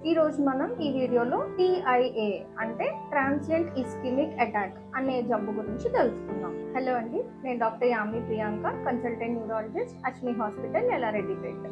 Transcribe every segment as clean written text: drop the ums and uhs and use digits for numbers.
ఈ రోజు మనం ఈ వీడియోలో TIA అంటే ట్రాన్సియంట్ ఇస్కిమిక్ అటాక్ అనే జబ్బు గురించి తెలుసుకుందాం. హలో అండి, నేను doctor Yamini Priyanka, consultant neurologist, Ashwini hospital, Yellareddypet.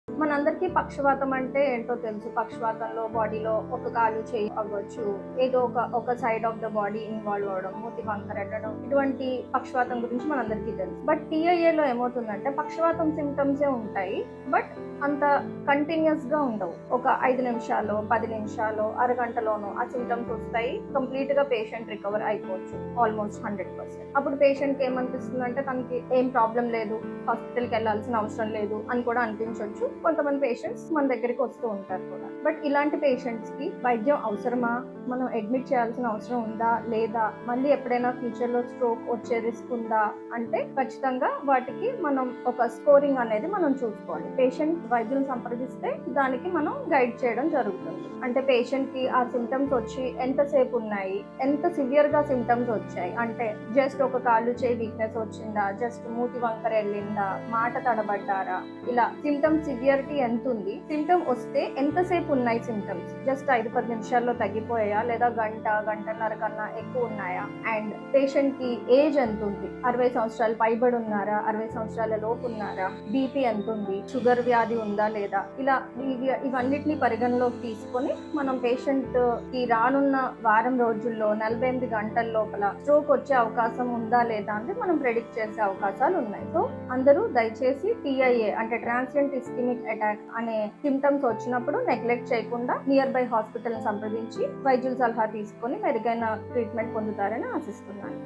మనందరికీ పక్షవాతం అంటే ఏంటో తెలుసు. పక్షవాతంలో బాడీలో ఒక కాలు చేయి అవ్వచ్చు, ఏదో ఒక side of the body involve అవడం, మూతి వంకర వెళ్ళడం, ఇటువంటి పక్షవాతం గురించి మనందరికీ తెలుసు. బట్ TIA లో ఏమవుతుందంటే పక్షవాతం సిమ్టమ్సే ఉంటాయి, బట్ అంత కంటిన్యూస్ గా ఉండవు. ఒక 5 నిమిషాలు, 10 నిమిషాలు, అరగంటలోనూ ఆ సిమ్టమ్స్ వస్తాయి. కంప్లీట్ గా పేషెంట్ రికవర్ అయిపోవచ్చు, ఆల్మోస్ట్ 100%. అప్పుడు పేషెంట్ కి ఏమనిపిస్తుంది అంటే తనకి ఏం ప్రాబ్లం లేదు, హాస్పిటల్కి వెళ్ళాల్సిన అవసరం లేదు అని కూడా అనిపించవచ్చు. కొంతమంది పేషెంట్స్ మన దగ్గరికి వస్తూ ఉంటారు కూడా. బట్ ఇలాంటి పేషెంట్స్ కి వైద్యం అవసరమా, మనం అడ్మిట్ చేయాల్సిన అవసరం ఉందా లేదా, మళ్ళీ ఎప్పుడైనా ఫ్యూచర్ లో స్ట్రోక్ వచ్చే రిస్క్ ఉందా అంటే ఖచ్చితంగా వాటికి మనం ఒక స్కోరింగ్ అనేది మనం చూసుకోవాలి. పేషెంట్ వైద్యులు సంప్రదిస్తే దానికి మనం గైడ్ చేయడం జరుగుతుంది. అంటే పేషెంట్ కి ఆ సిమ్టమ్స్ వచ్చి ఎంతసేపు ఉన్నాయి, ఎంత సివియర్ గా సిమ్టమ్స్ వచ్చాయి, అంటే జస్ట్ ఒక కాళ్ళు చేయి వీక్నెస్ వచ్చిందా, జస్ట్ మూతి వంకర వెళ్ళిందా, మాట తడబడ్డారా, ఇలా సిమ్టమ్ సివియరిటీ ఎంత ఉంది, సిమ్టమ్ వస్తే ఎంతసేపు ఉన్నాయి సిమ్టమ్స్, జస్ట్ 5-10 నిమిషాల్లో తగ్గిపోయా లేదా గంటన్నర కన్నా ఎక్కువ ఉన్నాయా, అండ్ పేషెంట్ కి ఏజ్ ఎంత ఉంది, 60 సంవత్సరాలు పైబడి ఉన్నారా, 60 సంవత్సరాల లోపు ఉన్నారా, బీపీ ఎంత ఉంది, షుగర్ వ్యాధి ఉందా లేదా, ఇలా ఇవన్నిటిని పరిగణలోకి తీసుకొని మనం పేషెంట్ కి రానున్న వారం రోజుల్లో 48 గంటల లోపల స్ట్రోక్ వచ్చే అవకాశం ఉందా లేదా అంటే మనం ప్రెడిక్ట్ చేసే అవకాశాలు ఉన్నాయి. సో అందరూ దయచేసి TIA అంటే ట్రాన్సియంట్ ఇస్కిమిక్ అటాక్ అనే సిమ్టమ్స్ వచ్చినప్పుడు నెగ్లెక్ట్ చేయకుండా నియర్ బై హాస్పిటల్ సంప్రదించి వైద్యుల సలహా తీసుకొని మెరుగైన ట్రీట్మెంట్ పొందుతారని ఆశిస్తున్నాను.